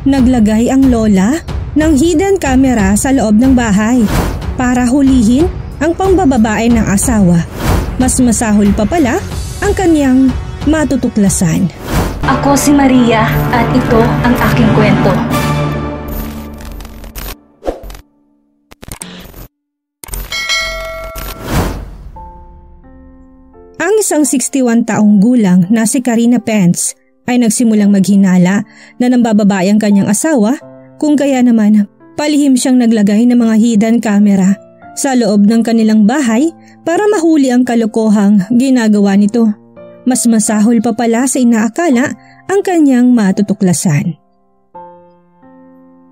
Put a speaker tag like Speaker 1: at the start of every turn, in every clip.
Speaker 1: Naglagay ang lola ng hidden camera sa loob ng bahay para hulihin ang pangbababae ng asawa. Mas masahol pa pala ang kanyang matutuklasan.
Speaker 2: Ako si Maria at ito ang aking kwento.
Speaker 1: Ang isang 61 taong gulang na si Karina Pence ay nagsimulang maghinala na nambababae ang kanyang asawa, kung kaya naman palihim siyang naglagay ng mga hidden camera sa loob ng kanilang bahay para mahuli ang kalokohang ginagawa nito. Mas masahol pa pala sa inaakala ang kanyang matutuklasan.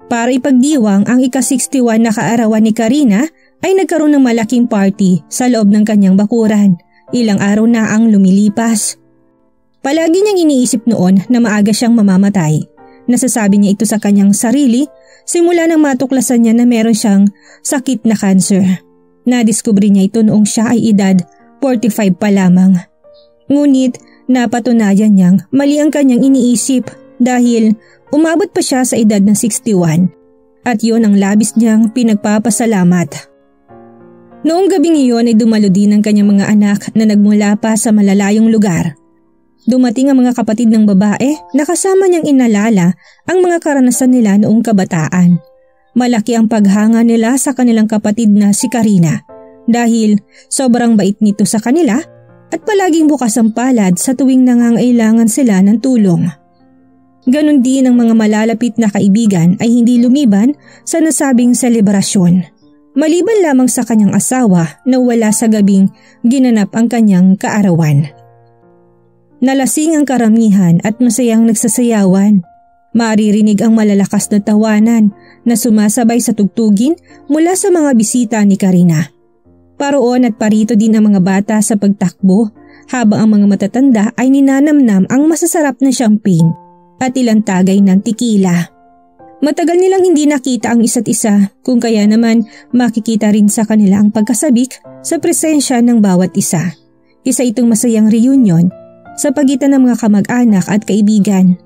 Speaker 1: Para ipagdiwang ang ika-61 na kaarawan ni Karina ay nagkaroon ng malaking party sa loob ng kanyang bakuran. Ilang araw na ang lumilipas. Palagi niyang iniisip noon na maaga siyang mamamatay. Nasasabi niya ito sa kanyang sarili simula nang matuklasan niya na meron siyang sakit na cancer. Nadiskubre niya ito noong siya ay edad 45 pa lamang. Ngunit napatunayan niyang mali ang kanyang iniisip dahil umabot pa siya sa edad ng 61 at yun ang labis niyang pinagpapasalamat. Noong gabing iyon ay dumalo din ang kanyang mga anak na nagmula pa sa malalayong lugar. Dumating ang mga kapatid ng babae na kasama niyang inalala ang mga karanasan nila noong kabataan. Malaki ang paghanga nila sa kanilang kapatid na si Karina dahil sobrang bait nito sa kanila at palaging bukas ang palad sa tuwing nangangailangan sila ng tulong. Ganon din ang mga malalapit na kaibigan ay hindi lumiban sa nasabing selebrasyon. Maliban lamang sa kanyang asawa na wala sa gabing ginanap ang kanyang kaarawan. Nalasing ang karamihan at masayang nagsasayawan. Maririnig ang malalakas na tawanan na sumasabay sa tugtugin mula sa mga bisita ni Karina. Paroon at parito din ang mga bata sa pagtakbo habang ang mga matatanda ay ninanamnam ang masasarap na champagne at ilang tagay ng tequila. Matagal nilang hindi nakita ang isa't isa kung kaya naman makikita rin sa kanila ang pagkasabik sa presensya ng bawat isa. Isa itong masayang reunion sa pagitan ng mga kamag-anak at kaibigan.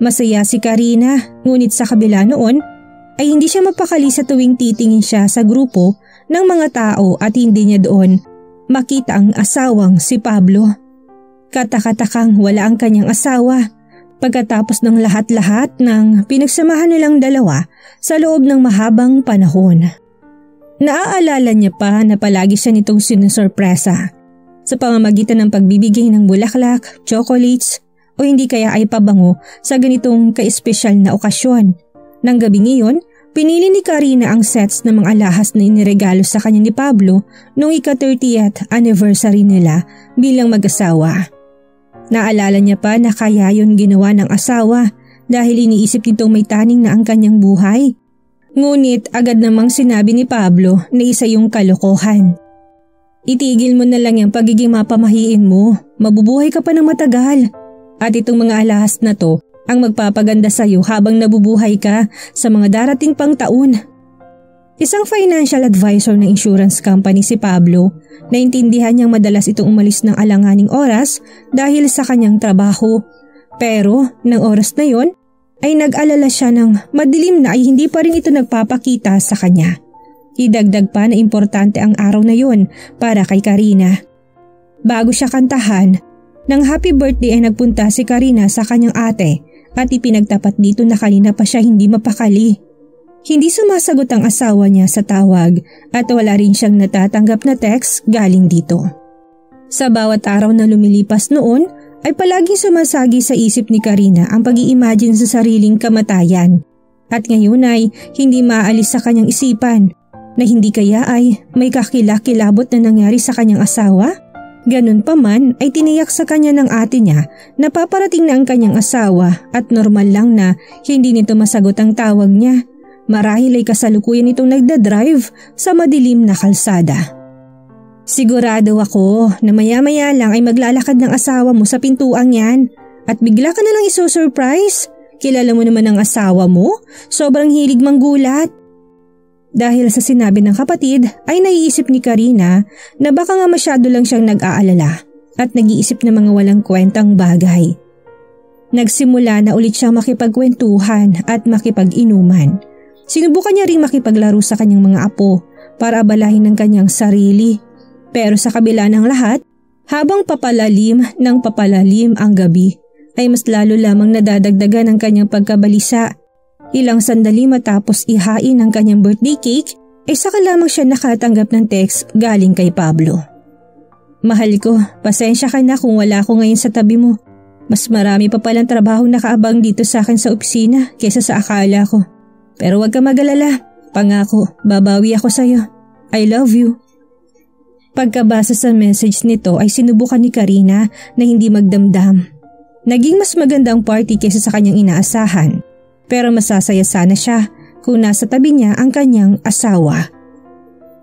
Speaker 1: Masaya si Karina ngunit sa kabila noon ay hindi siya mapakali sa tuwing titingin siya sa grupo ng mga tao at hindi niya doon makita ang asawang si Pablo. Katakatakang wala ang kanyang asawa. Pagkatapos ng lahat-lahat ng pinagsamahan nilang dalawa sa loob ng mahabang panahon. Naaalala niya pa na palagi siya nitong sinusurpresa sa pamamagitan ng pagbibigay ng bulaklak, chocolates o hindi kaya ay pabango sa ganitong ka-espesyal na okasyon. Nang gabing iyon, pinili ni Karina ang sets ng mga alahas na iniregalo sa kanya ni Pablo noong ika-30th anniversary nila bilang mag-asawa. Naalala niya pa na kaya yun ginawa ng asawa dahil iniisip nitong may taning na ang kanyang buhay. Ngunit agad namang sinabi ni Pablo na isa yung kalokohan. Itigil mo na lang yung pagiging mapamahiin mo, mabubuhay ka pa ng matagal. At itong mga alahas na to ang magpapaganda sa'yo habang nabubuhay ka sa mga darating pang taon. Isang financial advisor ng insurance company si Pablo. Naintindihan niyang madalas itong umalis ng alanganing oras dahil sa kanyang trabaho. Pero ng oras na yon ay nag-alala siya ng madilim na ay hindi pa rin ito nagpapakita sa kanya. Idagdag pa na importante ang araw na yon para kay Karina. Bago siya kantahan, ng happy birthday ay nagpunta si Karina sa kanyang ate at ipinagtapat dito na kanina pa siya hindi mapakali. Hindi sumasagot ang asawa niya sa tawag at wala rin siyang natatanggap na text galing dito. Sa bawat araw na lumilipas noon ay palaging sumasagi sa isip ni Karina ang pag-i-imagine sa sariling kamatayan. At ngayon ay hindi maalis sa kanyang isipan na hindi kaya ay may kakilakilabot na nangyari sa kanyang asawa? Ganun pa man ay tiniyak sa kanya ng ate niya na paparating na ang kanyang asawa at normal lang na hindi nito masagot ang tawag niya. Marahil ay kasalukuyan itong nagdadrive sa madilim na kalsada. Sigurado ako na maya-maya lang ay maglalakad ng asawa mo sa pintuang yan at bigla ka na lang iso-surprise. Kilala mo naman ang asawa mo, sobrang hilig manggulat. Dahil sa sinabi ng kapatid ay naiisip ni Karina na baka nga masyado lang siyang nag-aalala at nag-iisip ng mga walang kwentang bagay. Nagsimula na ulit siyang makipagkwentuhan at makipag-inuman. Sinubukan niya ring makipaglaro sa kanyang mga apo para abalahin ng kanyang sarili. Pero sa kabila ng lahat, habang papalalim ang gabi, ay mas lalo lamang nadadagdagan ang kanyang pagkabalisa. Ilang sandali matapos ihain ang kanyang birthday cake, ay saka lamang siya nakatanggap ng text galing kay Pablo. Mahal ko, pasensya ka na kung wala ako ngayon sa tabi mo. Mas marami pa palang trabaho nakaabang dito sa akin sa opisina kaysa sa akala ko. Pero huwag ka mag-alala, pangako, babawi ako sa'yo. I love you. Pagkabasa sa message nito ay sinubukan ni Karina na hindi magdamdam. Naging mas magandang party kaysa sa kanyang inaasahan. Pero masasaya sana siya kung nasa tabi niya ang kanyang asawa.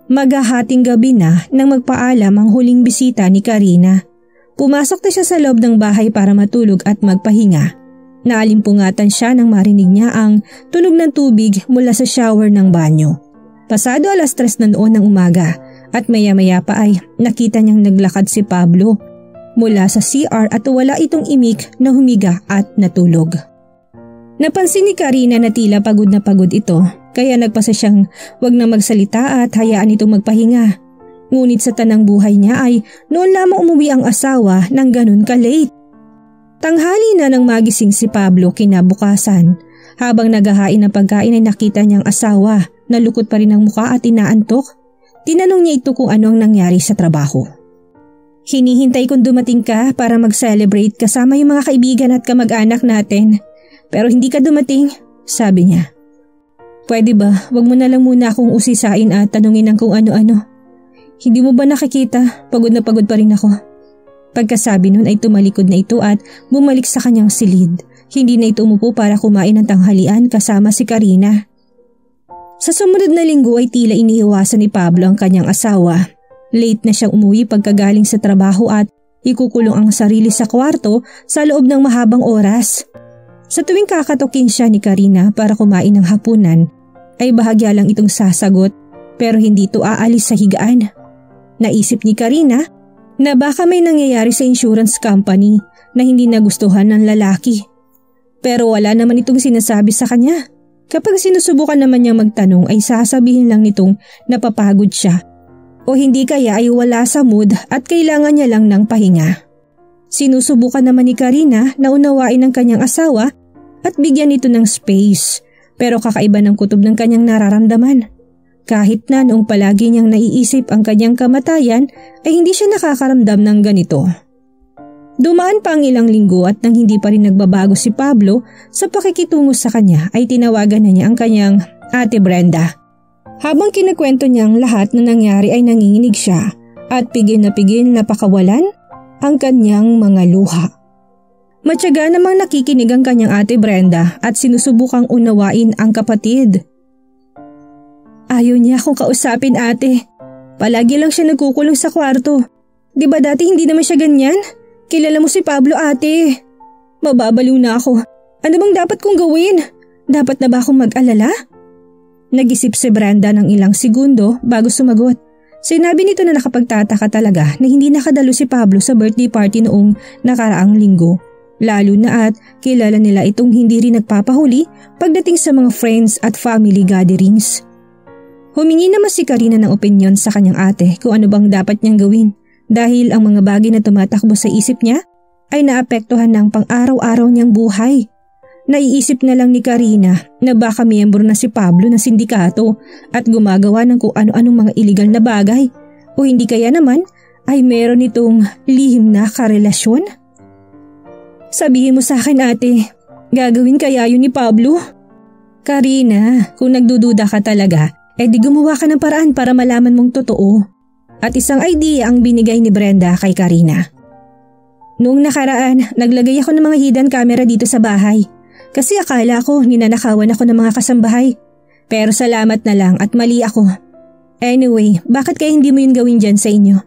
Speaker 1: Maghahating gabi na nang magpaalam ang huling bisita ni Karina. Pumasok na siya sa loob ng bahay para matulog at magpahinga. Naalimpungatan siya nang marinig niya ang tunog ng tubig mula sa shower ng banyo. Pasado 3:00 na noon ng umaga at maya-maya pa ay nakita niyang naglakad si Pablo mula sa CR at wala itong imik na humiga at natulog. Napansin ni Karina na tila pagod na pagod ito kaya nagpasa siyang wag na magsalita at hayaan itong magpahinga. Ngunit sa tanang buhay niya ay noon lamang umuwi ang asawa ng ganun ka-late. Tanghali na nang magising si Pablo kinabukasan. Habang naghahain ng pagkain ay nakita niyang asawa na lukot pa rin ang mukha at inaantok. Tinanong niya ito kung ano ang nangyari sa trabaho. Hinihintay kong dumating ka para mag-celebrate kasama yung mga kaibigan at kamag-anak natin. Pero hindi ka dumating, sabi niya. Pwede ba, wag mo na lang muna akong usisain at tanungin ng kung ano-ano. Hindi mo ba nakikita? Pagod na pagod pa rin ako. Pagkasabi nun ay tumalikod na ito at bumalik sa kanyang silid. Hindi na ito umupo para kumain ng tanghalian kasama si Karina. Sa sumunod na linggo ay tila iniiwasan ni Pablo ang kanyang asawa. Late na siyang umuwi pagkagaling sa trabaho at ikukulong ang sarili sa kwarto sa loob ng mahabang oras. Sa tuwing kakatukin siya ni Karina para kumain ng hapunan, ay bahagya lang itong sasagot pero hindi ito aalis sa higaan. Naisip ni Karina na baka may nangyayari sa insurance company na hindi nagustuhan ng lalaki. Pero wala naman itong sinasabi sa kanya. Kapag sinusubukan naman niyang magtanong ay sasabihin lang nitong napapagod siya o hindi kaya ay wala sa mood at kailangan niya lang ng pahinga. Sinusubukan naman ni Karina na unawain ang kanyang asawa at bigyan ito ng space pero kakaiba ng kutob ng kanyang nararamdaman. Kahit na noong palagi niyang naiisip ang kanyang kamatayan ay hindi siya nakakaramdam ng ganito. Dumaan pa ang ilang linggo at nang hindi pa rin nagbabago si Pablo sa pakikitungo sa kanya ay tinawagan na niya ang kanyang Ate Brenda. Habang kinakwento niya ang lahat na nangyari ay nanginginig siya at pigil na pakawalan ang kanyang mga luha. Matyaga namang nakikinig ang kanyang Ate Brenda at sinusubukang unawain ang kapatid. Ayaw niya akong kausapin, ate. Palagi lang siya nagkukulong sa kwarto. Di ba dati hindi naman siya ganyan? Kilala mo si Pablo, ate. Mababaliw na ako. Ano bang dapat kong gawin? Dapat na ba akong mag-alala? Nag-isip si Brenda ng ilang segundo bago sumagot. Sinabi nito na nakapagtataka talaga na hindi nakadalo si Pablo sa birthday party noong nakaraang linggo. Lalo na at kilala nila itong hindi rin nagpapahuli pagdating sa mga friends at family gatherings. Humingi naman si Karina ng opinyon sa kanyang ate kung ano bang dapat niyang gawin dahil ang mga bagay na tumatakbo sa isip niya ay naapektuhan ng pang-araw-araw niyang buhay. Naiisip na lang ni Karina na baka miyembro na si Pablo ng sindikato at gumagawa ng kung ano-anong mga iligal na bagay o hindi kaya naman ay meron itong lihim na karelasyon. Sabihin mo sa akin, ate, gagawin kaya yun ni Pablo? Karina, kung nagdududa ka talaga, di gumawa ka ng paraan para malaman mong totoo. At isang idea ang binigay ni Brenda kay Karina. Noong nakaraan, naglagay ako ng mga hidden camera dito sa bahay. Kasi akala ko ninanakawan ako ng mga kasambahay. Pero salamat na lang at mali ako. Anyway, bakit kaya hindi mo yun gawin dyan sa inyo?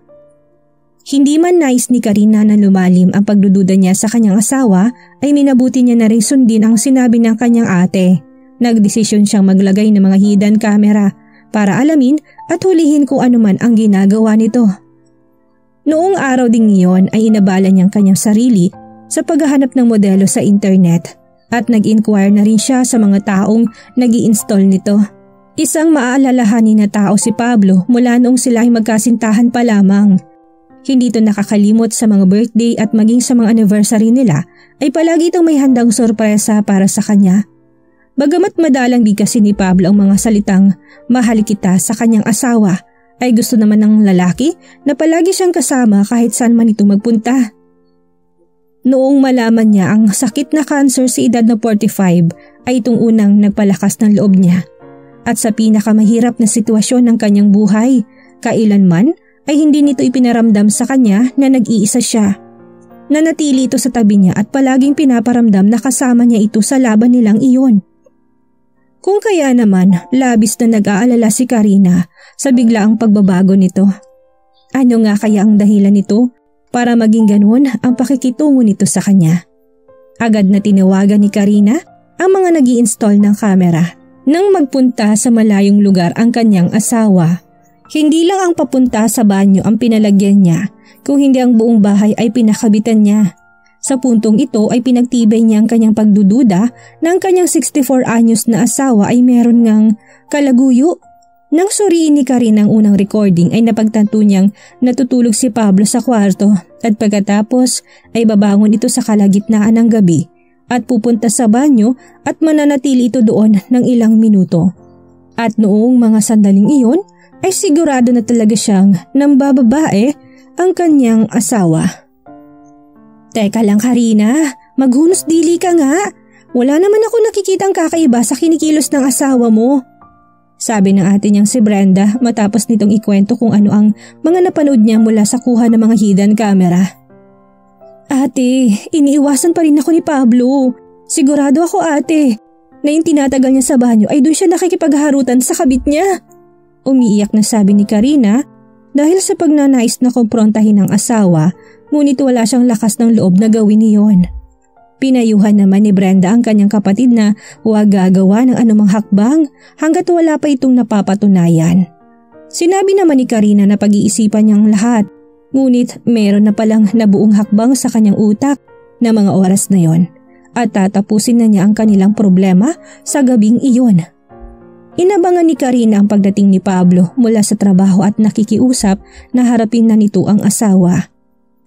Speaker 1: Hindi man nais ni Karina na lumalim ang pagdududa niya sa kanyang asawa ay minabuti niya na rin sundin ang sinabi ng kanyang ate. Nagdesisyon siyang maglagay ng mga hidden camera para alamin at hulihin kung anuman ang ginagawa nito. Noong araw ding iyon ay inabala niyang kanyang sarili sa paghahanap ng modelo sa internet at nag-inquire na rin siya sa mga taong nag-i-install nito. Isang maaalalahanin na tao si Pablo mula noong sila ay magkasintahan pa lamang. Hindi ito nakakalimot sa mga birthday at maging sa mga anniversary nila ay palagi itong may handang sorpresa para sa kanya. Bagamat madalang di kasi ni Pablo ang mga salitang mahal kita sa kanyang asawa, ay gusto naman ng lalaki na palagi siyang kasama kahit saan man ito magpunta. Noong malaman niya ang sakit na cancer sa edad na 45 ay itong unang nagpalakas ng loob niya. At sa pinakamahirap na sitwasyon ng kanyang buhay, kailanman ay hindi nito ipinaramdam sa kanya na nag-iisa siya. Nanatili ito sa tabi niya at palaging pinaparamdam na kasama niya ito sa laban nilang iyon. Kung kaya naman, labis na nag-aalala si Karina sa biglaang pagbabago nito. Ano nga kaya ang dahilan nito para maging ganun ang pakikitungo nito sa kanya? Agad na tinawagan ni Karina ang mga nag-i-install ng kamera. Nang magpunta sa malayong lugar ang kanyang asawa, hindi lang ang papunta sa banyo ang pinalagyan niya, kung hindi ang buong bahay ay pinakabitan niya. Sa puntong ito ay pinagtibay niya ang kanyang pagdududa na ang kanyang 64 anyos na asawa ay meron ngang kalaguyo. Nang suriin ni Karina ang unang recording ay napagtanto niyang natutulog si Pablo sa kwarto at pagkatapos ay babangon ito sa kalagitnaan ng gabi at pupunta sa banyo at mananatili ito doon ng ilang minuto. At noong mga sandaling iyon ay sigurado na talaga siyang nambababae ang kanyang asawa. Teka lang Karina, maghunos dili ka nga. Wala naman ako nakikitang kakaiba sa kinikilos ng asawa mo. Sabi ng ate niyang si Brenda matapos nitong ikwento kung ano ang mga napanood niya mula sa kuha ng mga hidden camera. Ate, iniiwasan pa rin ako ni Pablo. Sigurado ako ate, na yung tinatagal niya sa banyo ay doon siya nakikipagharutan sa kabit niya. Umiiyak na sabi ni Karina dahil sa pagnanais na kumprontahin ng asawa, ngunit wala siyang lakas ng loob na gawin iyon. Pinayuhan naman ni Brenda ang kanyang kapatid na huwag gagawa ng anumang hakbang hanggat wala pa itong napapatunayan. Sinabi naman ni Karina na pag-iisipan niyang lahat, ngunit meron na palang nabuong hakbang sa kanyang utak na mga oras na yon at tatapusin na niya ang kanilang problema sa gabing iyon. Inabangan ni Karina ang pagdating ni Pablo mula sa trabaho at nakikiusap na harapin na nito ang asawa.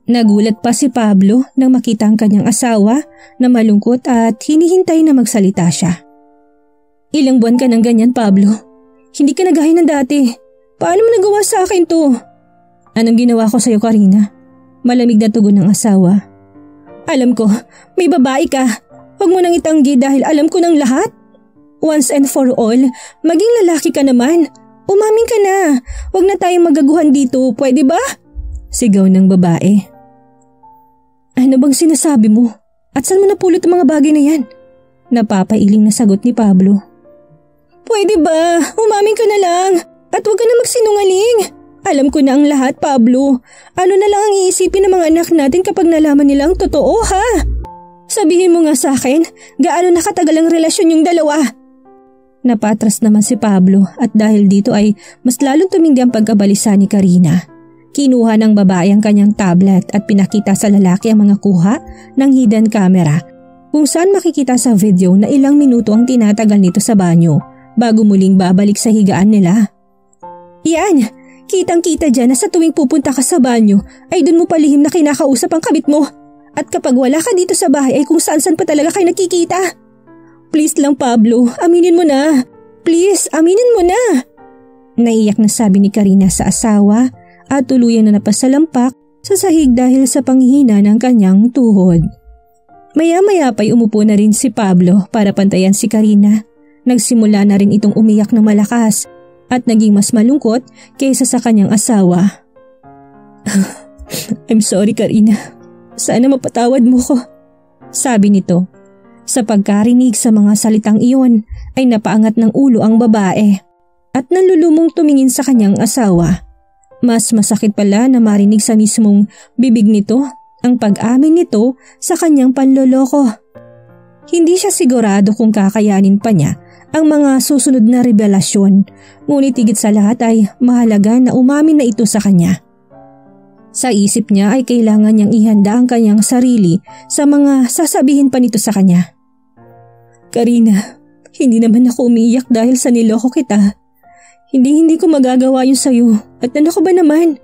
Speaker 1: Nagulat pa si Pablo nang makita ang kanyang asawa na malungkot at hinihintay na magsalita siya. Ilang buwan ka ng ganyan Pablo? Hindi ka nagaya ng dati. Paano mo nagawa sa akin to? Anong ginawa ko sa'yo Karina? Malamig na tugon ng asawa. Alam ko, may babae ka. Huwag mo nang itanggi dahil alam ko ng lahat. Once and for all, maging lalaki ka naman. Umamin ka na. Huwag na tayong magaguhan dito, pwede ba? Sigaw ng babae. Ano bang sinasabi mo? At saan mo napulot ang mga bagay na yan? Napapailing na sagot ni Pablo. Pwede ba? Umamin ka na lang. At huwag ka na magsinungaling. Alam ko na ang lahat, Pablo. Ano na lang ang iisipin ng mga anak natin kapag nalaman nilang totoo, ha? Sabihin mo nga sa akin, gaano nakatagal ang relasyon yung dalawa? Napatras naman si Pablo at dahil dito ay mas lalong tumindi ang pagkabalisa ni Karina. Kinuha ng babae ang kanyang tablet at pinakita sa lalaki ang mga kuha ng hidden camera kung saan makikita sa video na ilang minuto ang tinatagal nito sa banyo bago muling babalik sa higaan nila. Yan! Kitang-kita dyan na sa tuwing pupunta ka sa banyo ay dun mo palihim na kinakausap ang kabit mo. At kapag wala ka dito sa bahay ay kung saan-saan pa talaga kayo nakikita. Please lang Pablo, aminin mo na. Please, aminin mo na. Naiyak na sabi ni Karina sa asawa at tuluyan na napasalampak sa sahig dahil sa panghihina ng kanyang tuhod. Maya-maya pa'y umupo na rin si Pablo para pantayan si Karina. Nagsimula na rin itong umiyak ng malakas at naging mas malungkot kaysa sa kanyang asawa. I'm sorry Karina. Sana mapatawad mo ko. Sabi nito. Sa pagkarinig sa mga salitang iyon ay napaangat ng ulo ang babae at nalulumong tumingin sa kanyang asawa. Mas masakit pala na marinig sa mismong bibig nito ang pag-amin nito sa kanyang panloloko. Hindi siya sigurado kung kakayanin pa niya ang mga susunod na revelasyon, ngunit higit sa lahat ay mahalaga na umamin na ito sa kanya. Sa isip niya ay kailangan niyang ihanda ang kanyang sarili sa mga sasabihin pa nito sa kanya. Karina, hindi naman ako umiiyak dahil sa niloko kita. Hindi ko magagawa yun sa'yo. At ano ka ba naman?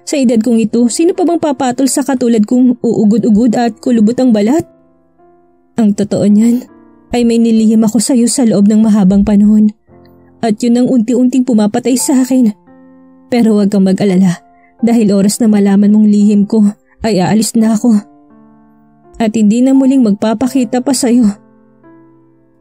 Speaker 1: Sa edad kong ito, sino pa bang papatol sa katulad kong uugod-ugod at kulubot ang balat? Ang totoo niyan ay may nilihim ako sa'yo sa loob ng mahabang panahon. At yun ang unti-unting pumapatay sa akin. Pero huwag kang mag-alala. Dahil oras na malaman mong lihim ko ay aalis na ako. At hindi na muling magpapakita pa sa'yo.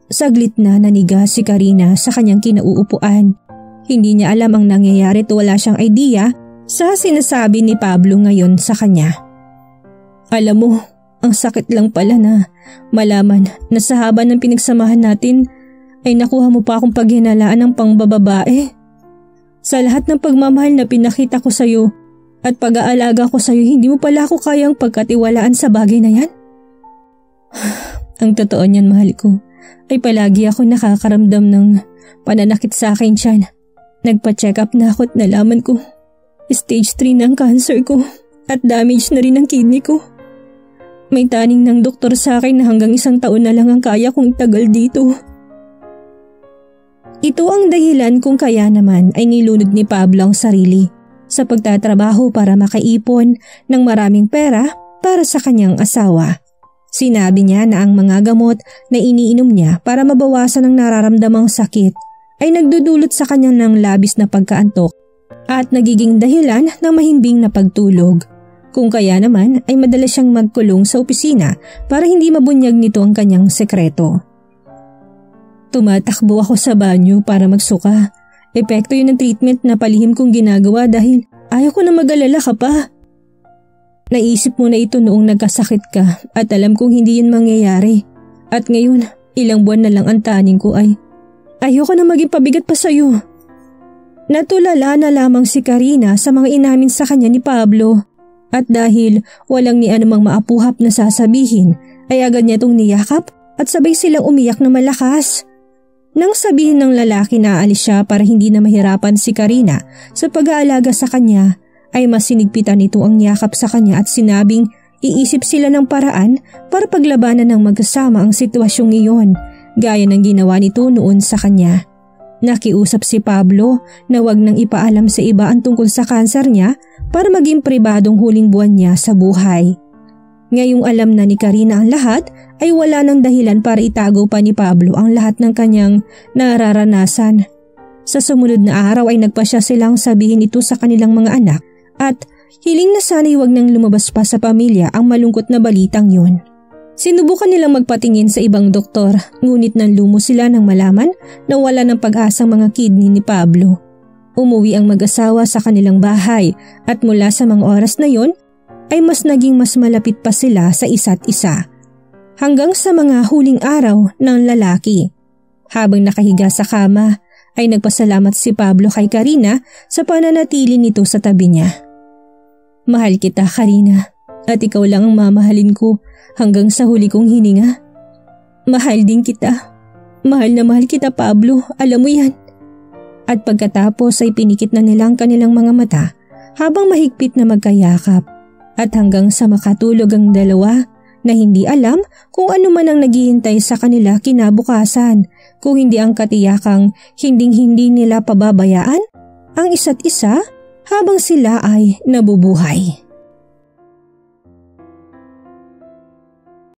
Speaker 1: Saglit na naniga si Karina sa kanyang kinauupuan. Hindi niya alam ang nangyayari at wala siyang idea sa sinasabi ni Pablo ngayon sa kanya. Alam mo, ang sakit lang pala na malaman na sa haba ng pinagsamahan natin ay nakuha mo pa akong paghinalaan ng pangbababae. Sa lahat ng pagmamahal na pinakita ko sa'yo at pag-aalaga ko sa'yo, hindi mo pala ako kayang pagkatiwalaan sa bagay na yan? Ang totoo niyan, mahal ko, ay palagi ako nakakaramdam ng pananakit sa akin tiyan. Nagpa-check up na ako at nalaman ko, stage 3 ng cancer ko at damage na rin ang kidney ko. May taning ng doktor sa akin na hanggang 1 taon na lang ang kaya kong tagal dito. Ito ang dahilan kung kaya naman ay nilunod ni Pablo ang sarili sa pagtatrabaho para makaipon ng maraming pera para sa kanyang asawa. Sinabi niya na ang mga gamot na iniinom niya para mabawasan ang nararamdamang sakit ay nagdudulot sa kanya ng labis na pagkaantok at nagiging dahilan ng mahimbing na pagtulog. Kung kaya naman ay madalas siyang magkulong sa opisina para hindi mabunyag nito ang kanyang sekreto. Tumatakbo ako sa banyo para magsuka. Epekto yun ng treatment na palihim kong ginagawa dahil ayaw ko na mag-alala ka pa. Naisip mo na ito noong nagkasakit ka at alam kong hindi yun mangyayari. At ngayon, ilang buwan na lang ang taning ko ay ayoko na maging pabigat pa sa'yo. Natulala na lamang si Karina sa mga inamin sa kanya ni Pablo. At dahil walang ni anumang maapuhap na sasabihin ay agad niya itong niyakap at sabay silang umiyak na malakas. Nang sabihin ng lalaki na aalis siya para hindi na mahirapan si Karina sa pag-aalaga sa kanya, ay mas sinigpitan nito ang niyakap sa kanya at sinabing iisip sila ng paraan para paglabanan ng magkasama ang sitwasyong iyon, gaya ng ginawa nito noon sa kanya. Nakiusap si Pablo na wag nang ipaalam sa iba ang tungkol sa kanser niya para maging pribadong huling buwan niya sa buhay. Ngayong alam na ni Karina ang lahat, ay wala nang dahilan para itago pa ni Pablo ang lahat ng kanyang nararanasan. Sa sumunod na araw ay nagpasya silang sabihin ito sa kanilang mga anak at hiling na sana'y wag nang lumabas pa sa pamilya ang malungkot na balitang yun. Sinubukan nilang magpatingin sa ibang doktor, ngunit nanlumo sila nang malaman na wala ng pag-asang mga kidney ni Pablo. Umuwi ang mag-asawa sa kanilang bahay at mula sa mga oras na yon ay mas naging mas malapit pa sila sa isa't isa. Hanggang sa mga huling araw ng lalaki. Habang nakahiga sa kama ay nagpasalamat si Pablo kay Karina sa pananatili nito sa tabi niya. Mahal kita, Karina, at ikaw lang ang mamahalin ko hanggang sa huli kong hininga. Mahal din kita. Mahal na mahal kita, Pablo, alam mo yan. At pagkatapos ay pinikit na nila ang kanilang mga mata habang mahigpit na magkayakap. At hanggang sa makatulog ang dalawa na hindi alam kung ano man ang naghihintay sa kanila kinabukasan, kung hindi ang katiyakang hinding-hindi nila pababayaan ang isa't isa habang sila ay nabubuhay.